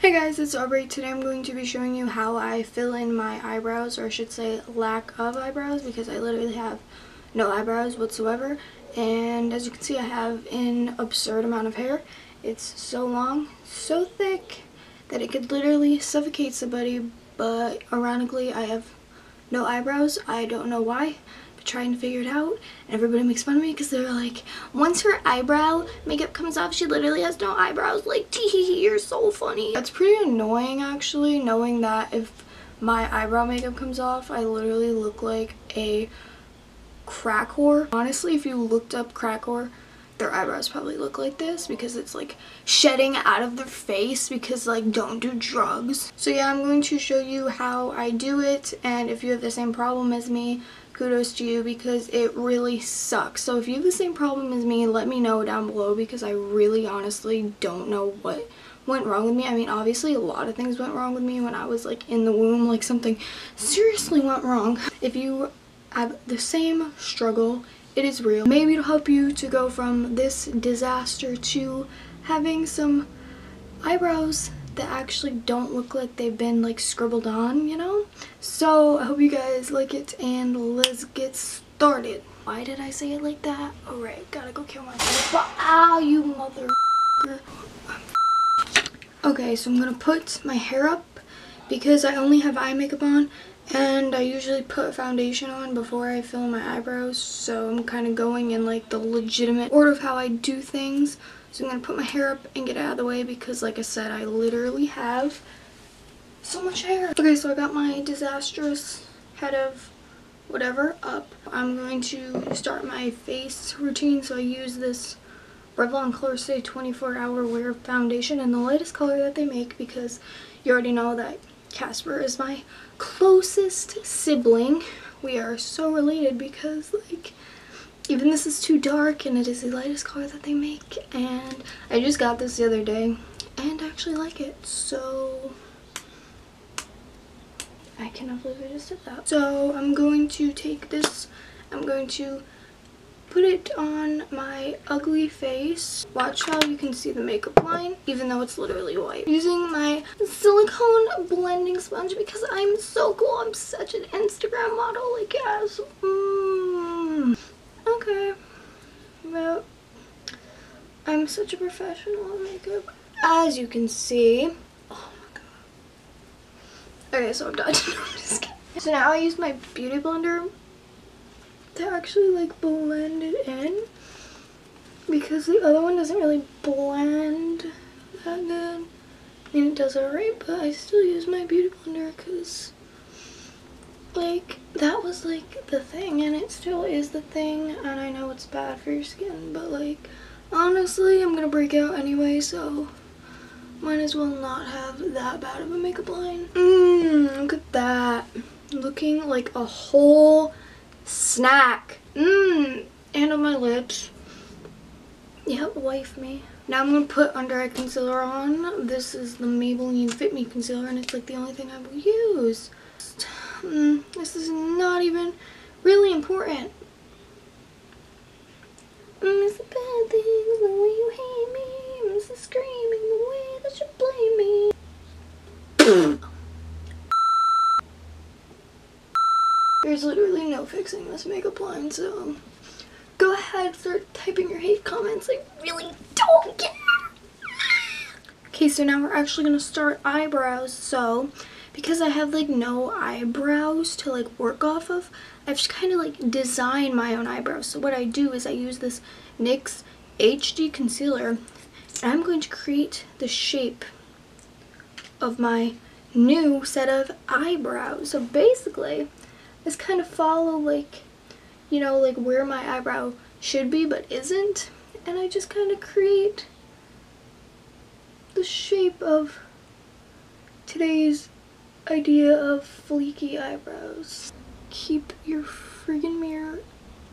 Hey guys, it's Aubri. Today I'm going to be showing you how I fill in my eyebrows, or I should say lack of eyebrows, because I literally have no eyebrows whatsoever. And as you can see, I have an absurd amount of hair. It's so long, so thick, that it could literally suffocate somebody, but ironically I have no eyebrows. I don't know why. Trying to figure it out, and everybody makes fun of me because they're like, once her eyebrow makeup comes off, she literally has no eyebrows. Like, tee, you're so funny. That's pretty annoying, actually, knowing that if my eyebrow makeup comes off, I literally look like a crack whore. Honestly, if you looked up crack whore, their eyebrows probably look like this because it's like shedding out of their face because like don't do drugs. So yeah, I'm going to show you how I do it, and if you have the same problem as me, kudos to you because it really sucks. So if you have the same problem as me, let me know down below because I really honestly don't know what went wrong with me. I mean, obviously a lot of things went wrong with me when I was like in the womb, like something seriously went wrong. If you have the same struggle, it is real. Maybe it'll help you to go from this disaster to having some eyebrows that actually don't look like they've been like scribbled on, you know? So I hope you guys like it, and let's get started. Why did I say it like that? Alright, gotta go kill myself. Ow, you mother. Okay, so I'm gonna put my hair up because I only have eye makeup on, and I usually put foundation on before I fill in my eyebrows, so I'm kind of going in like the legitimate order of how I do things. So I'm going to put my hair up and get it out of the way because, like I said, I literally have so much hair. Okay, so I got my disastrous head of whatever up. I'm going to start my face routine, so I use this Revlon Color Stay 24-Hour Wear Foundation in the lightest color that they make because you already know that Casper is my closest sibling. We are so related because, like, even this is too dark and it is the lightest color that they make, and I just got this the other day and I actually like it, so I cannot believe I just did that. So I'm going to take this, I'm going to put it on my ugly face. Watch how you can see the makeup line even though it's literally white. Using my silicone blending sponge because I'm so cool. I'm such an Instagram model, like, yes. Okay, well, I'm such a professional at makeup, as you can see. Oh my god. Okay, so I'm done. No, I'm just kidding. So now I use my beauty blender to actually like blend it in because the other one doesn't really blend that good. I mean, it does alright, but I still use my beauty blender because, like, that was like the thing, and it still is the thing, and I know it's bad for your skin, but like, honestly, I'm gonna break out anyway, so might as well not have that bad of a makeup line. Look at that. Looking like a whole snack. And on my lips. Yep, wife me. Now I'm gonna put under eye concealer on. This is the Maybelline Fit Me concealer, and it's like the only thing I will use. This is not even really important. It's the bad things, the way you hate me. It's the screaming, the way that you blame me. There's literally no fixing this makeup line, so go ahead, start typing your hate comments. I really don't care. Okay, so now we're actually gonna start eyebrows. So because I have like no eyebrows to like work off of, I've just kind of like designed my own eyebrows. So what I do is I use this NYX HD concealer, and I'm going to create the shape of my new set of eyebrows. So basically, this kind of follow like, you know, like where my eyebrow should be but isn't, and I just kind of create the shape of today's idea of fleeky eyebrows. Keep your friggin' mirror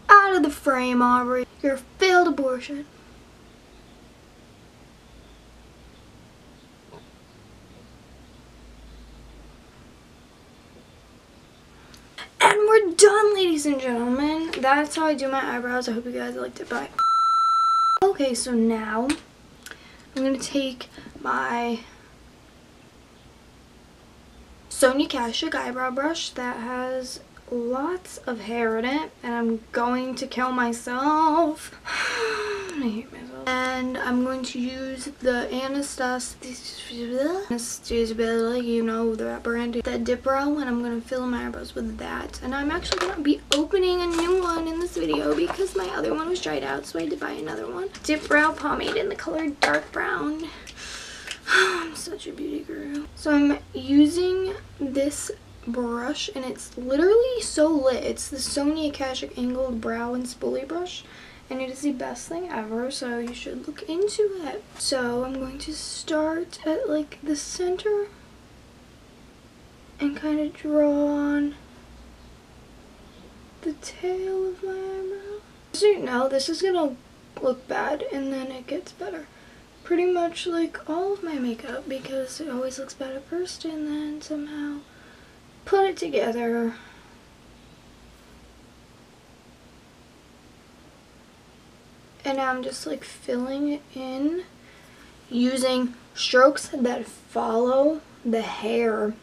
out of the frame, Aubri. You're a failed abortion. And we're done, ladies and gentlemen. That's how I do my eyebrows. I hope you guys liked it. Bye. Okay, so now I'm going to take my Sonia Kashuk eyebrow brush that has lots of hair in it, and I'm going to kill myself. I hate myself. And I'm going to use the Anitazia, you know that brand, that dip brow, and I'm going to fill my eyebrows with that. And I'm actually going to be opening a new one in this video because my other one was dried out, so I had to buy another one. Dip brow pomade in the color dark brown. I'm such a beauty guru. So I'm using this brush, and it's literally so lit. It's the Sonia Kashuk angled brow and spoolie brush, and it is the best thing ever, so you should look into it. So I'm going to start at like the center and kind of draw on the tail of my eyebrow. So you know, this is gonna look bad and then it gets better. Pretty much like all of my makeup, because it always looks bad at first and then somehow put it together. And now I'm just like filling it in using strokes that follow the hair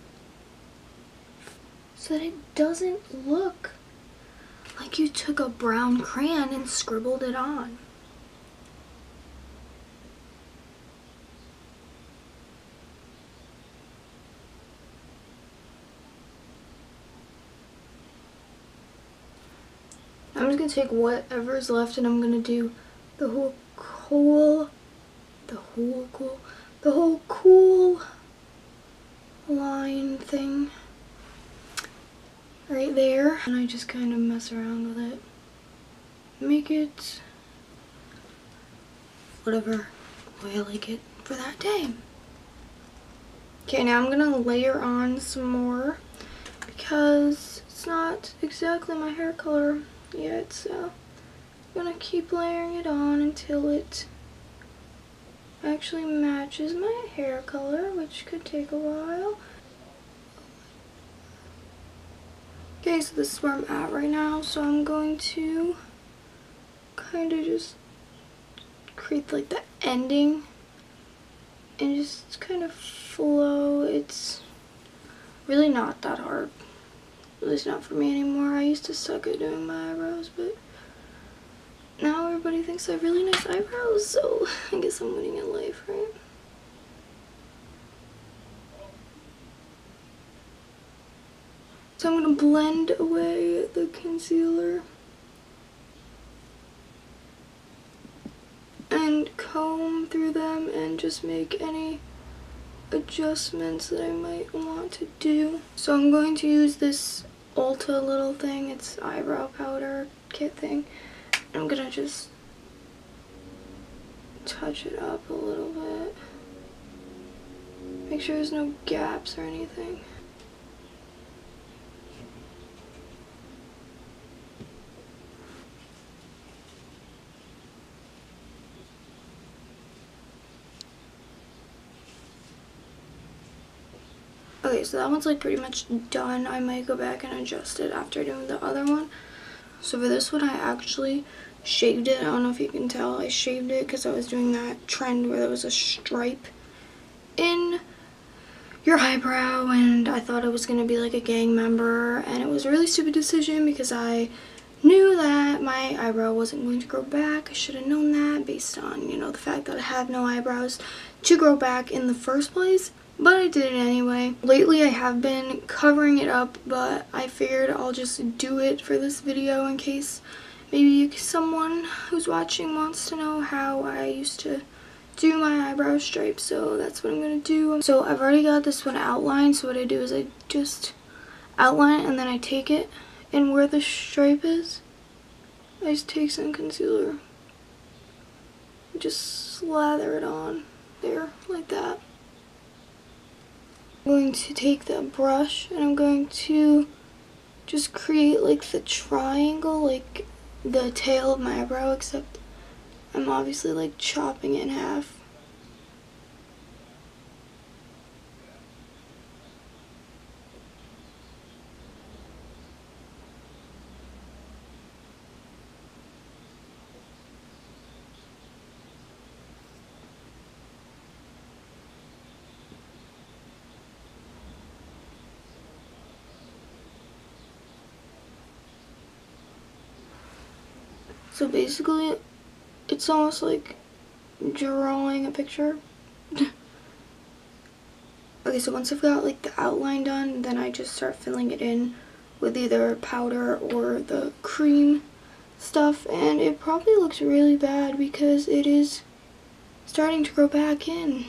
so that it doesn't look like you took a brown crayon and scribbled it on. I'm just gonna take whatever's left and I'm gonna do the whole cool line thing right there, and I just kind of mess around with it, make it whatever way I like it for that day. Okay, now I'm gonna layer on some more because it's not exactly my hair color yet, so I'm gonna keep layering it on until it actually matches my hair color, which could take a while. Okay, so this is where I'm at right now, so I'm going to kind of just create like the ending and just kind of flow. It's really not that hard. At least not for me anymore. I used to suck at doing my eyebrows, but now everybody thinks I have really nice eyebrows, so I guess I'm winning in life, right? So I'm going to blend away the concealer and comb through them and just make any adjustments that I might want to do. So I'm going to use this Ulta little thing. It's eyebrow powder kit thing. I'm gonna just touch it up a little bit. Make sure there's no gaps or anything. Okay, so that one's like pretty much done. I might go back and adjust it after doing the other one. So for this one, I actually shaved it. I don't know if you can tell. I shaved it because I was doing that trend where there was a stripe in your eyebrow, and I thought it was going to be like a gang member, and it was a really stupid decision because I knew that my eyebrow wasn't going to grow back. I should have known that based on, you know, the fact that I had no eyebrows to grow back in the first place. But I did it anyway. Lately I have been covering it up, but I figured I'll just do it for this video in case maybe someone who's watching wants to know how I used to do my eyebrow stripes, so that's what I'm gonna do. So I've already got this one outlined, so what I do is I just outline it and then I take it, and where the stripe is, I just take some concealer and just slather it on there like that. I'm going to take the brush and I'm going to just create like the triangle, like the tail of my eyebrow, except I'm obviously like chopping it in half. So basically, it's almost like drawing a picture. Okay, so once I've got like the outline done, then I just start filling it in with either powder or the cream stuff, and it probably looks really bad because it is starting to grow back in.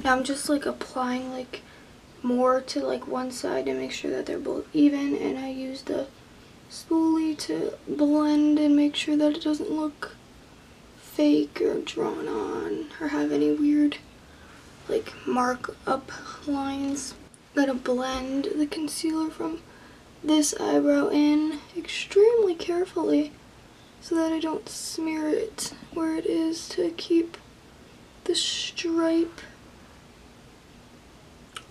Now I'm just like applying like more to like one side to make sure that they're both even, and I use the spoolie to blend and make sure that it doesn't look fake or drawn on or have any weird like mark up lines. I'm gonna blend the concealer from this eyebrow in extremely carefully so that I don't smear it where it is to keep the stripe.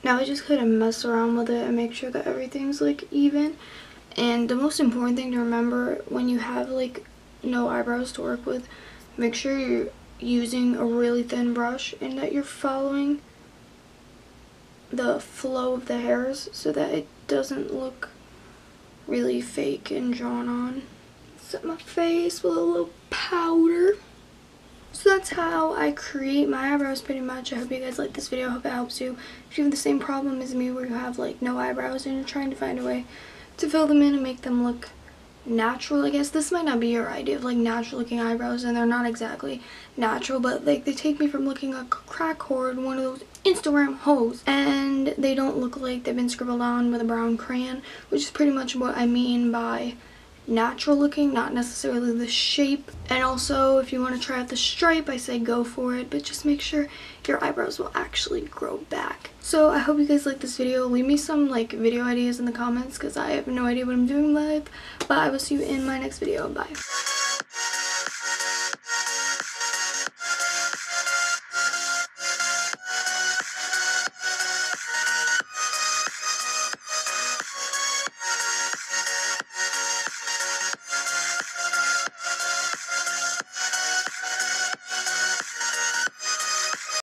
Now I just kind of mess around with it and make sure that everything's like even. And the most important thing to remember when you have like no eyebrows to work with, make sure you're using a really thin brush and that you're following the flow of the hairs so that it doesn't look really fake and drawn on. Set my face with a little powder. So that's how I create my eyebrows pretty much. I hope you guys like this video. I hope it helps you. If you have the same problem as me where you have like no eyebrows and you're trying to find a way to fill them in and make them look natural, I guess this might not be your idea of like natural looking eyebrows, and they're not exactly natural, but like they take me from looking like a crack whore, one of those Instagram hoes, and they don't look like they've been scribbled on with a brown crayon, which is pretty much what I mean by natural looking, not necessarily the shape. And also if you want to try out the stripe, I say go for it, but just make sure your eyebrows will actually grow back. So I hope you guys like this video. Leave me some like video ideas in the comments because I have no idea what I'm doing live, but I will see you in my next video. Bye.